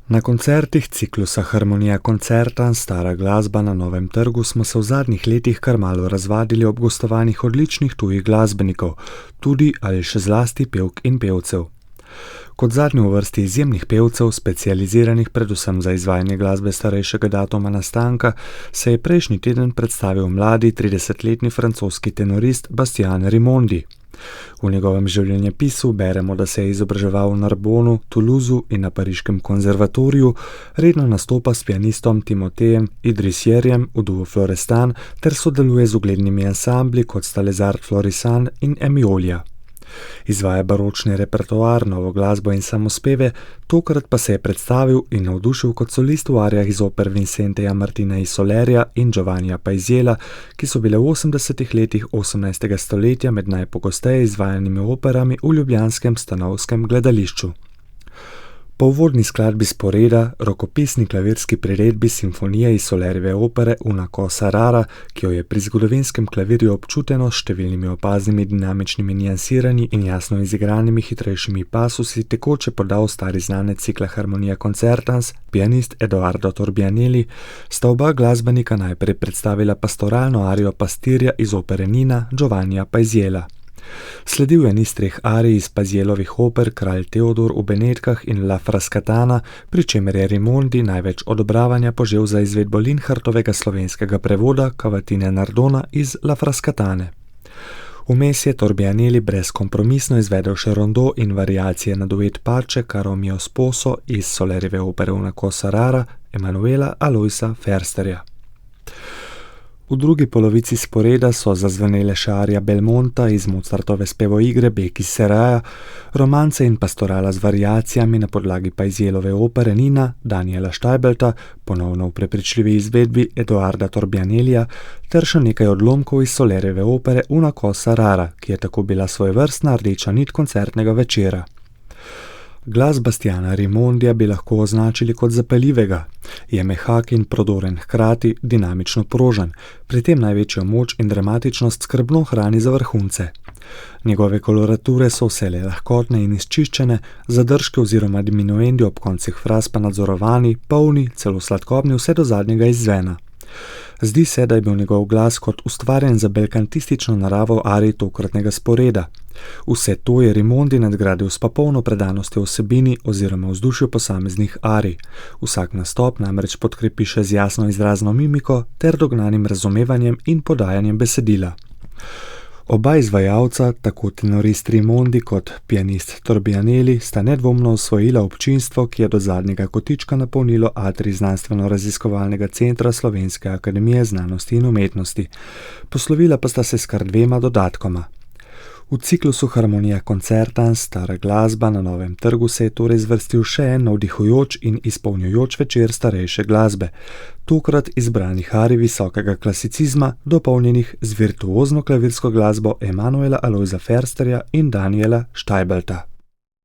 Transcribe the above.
Na koncertih ciklusa Harmonija Concertans Stara glasba na Novem trgu smo se v zadnjih letih kar malo razvadili ob gostovanjih odličnih tujih glasbenikov, tudi ali še zlasti pevk in pevcev. Kot zadnji v vrsti izjemnih pevcev, specializiranih predvsem za izvajanje glasbe starejšega datuma nastanka, se je prejšnji teden predstavil mladi 30-letni francoski tenorist Bastien Rimondi. V njegovem življenjepisu beremo, da se je izobraževal v Narbonu, Toulouseu in na pariškem konzervatoriju, redno nastopa s pianistom Timotejem Idrisierjem v duo Florestan ter sodeluje z uglednimi ansambli kot sta Les Arts Florissants in Emiolia. Izvaja baročni repertoar, novo glasbo in samospeve, tokrat pa se je predstavil in navdušil kot solist v arijah iz oper Vincenteja Martina i Solerja in Giovannija Paisiela, ki so bile v 80-ih letih 18. stoletja med najpogosteje izvajanimi operami v ljubljanskem Stanovskem gledališču. Po uvodni skladbi sporeda, rokopisni klavirski priredbi simfonije iz Solerjeve opere Una cosa rara, ki jo je pri zgodovinskem klavirju občuteno s številnimi opaznimi dinamičnimi niansiranji in jasno izigranimi hitrejšimi pasusi tekoče podal stari znanec cikla Harmonija Concertans, pianist Edoardo Torbianelli, sta oba glasbenika najprej predstavila pastoralno arijo pastirja iz opere Nina Giovannija Paisiela. Sledil je niz treh arij iz Paisielovih oper Kralj Teodor v Benetkah in La Frascatana, pri čemer je Rimondi največ odobravanja požel za izvedbo Linhartovega slovenskega prevoda Cavatine Nardona iz La Frascatane. Vmes je Torbianelli brezkompromisno izvedel še rondo in variacije na duet Pace caro mio sposo iz Solerjeve opere Una cosa rara Emanuela Aloisa Försterja. V drugi polovici sporeda so zazvenele še arija Belmonta iz Mozartove spevoigre Beki Seraja, romance in pastorala z variacijami na podlagi Paisielove opere Nina Daniela Steibelta, ponovno v prepričljivi izvedbi Edoarda Torbianellija, ter še nekaj odlomkov iz Solerjeve opere Una cosa rara, ki je tako bila svojevrstna rdeča nit koncertnega večera. Glas Bastiana Rimondija bi lahko označili kot zapeljivega. Je mehak in prodoren, hkrati dinamično prožen, pri tem največjo moč in dramatičnost skrbno hrani za vrhunce. Njegove kolorature so vselej lahkotne in izčiščene, zadržki oziroma diminuendi ob koncih fraz pa nadzorovani, polni, celo sladkobni vse do zadnjega izzvena. Zdi se, da je bil njegov glas kot ustvarjen za belkantistično naravo arij tokratnega sporeda. Vse to je Rimondi nadgradil s popolno predanostjo vsebini oziroma vzdušju posameznih arij. Vsak nastop namreč podkrepi še z jasno izrazno mimiko ter dognanim razumevanjem in podajanjem besedila. Oba izvajalca, tako tenorist Rimondi kot pianist Torbianelli, sta nedvomno osvojila občinstvo, ki je do zadnjega kotička napolnilo atrij Znanstveno-raziskovalnega centra Slovenske akademije znanosti in umetnosti. Poslovila pa sta se s kar dvema dodatkoma. V ciklusu Harmonija Concertans Stara glasba na Novem trgu se je torej zvrstil še en navdihujoč in izpolnjujoč večer starejše glasbe, tokrat izbranih arij visokega klasicizma, dopolnjenih z virtuozno klavirsko glasbo Emanuela Aloisa Försterja in Daniela Steibelta.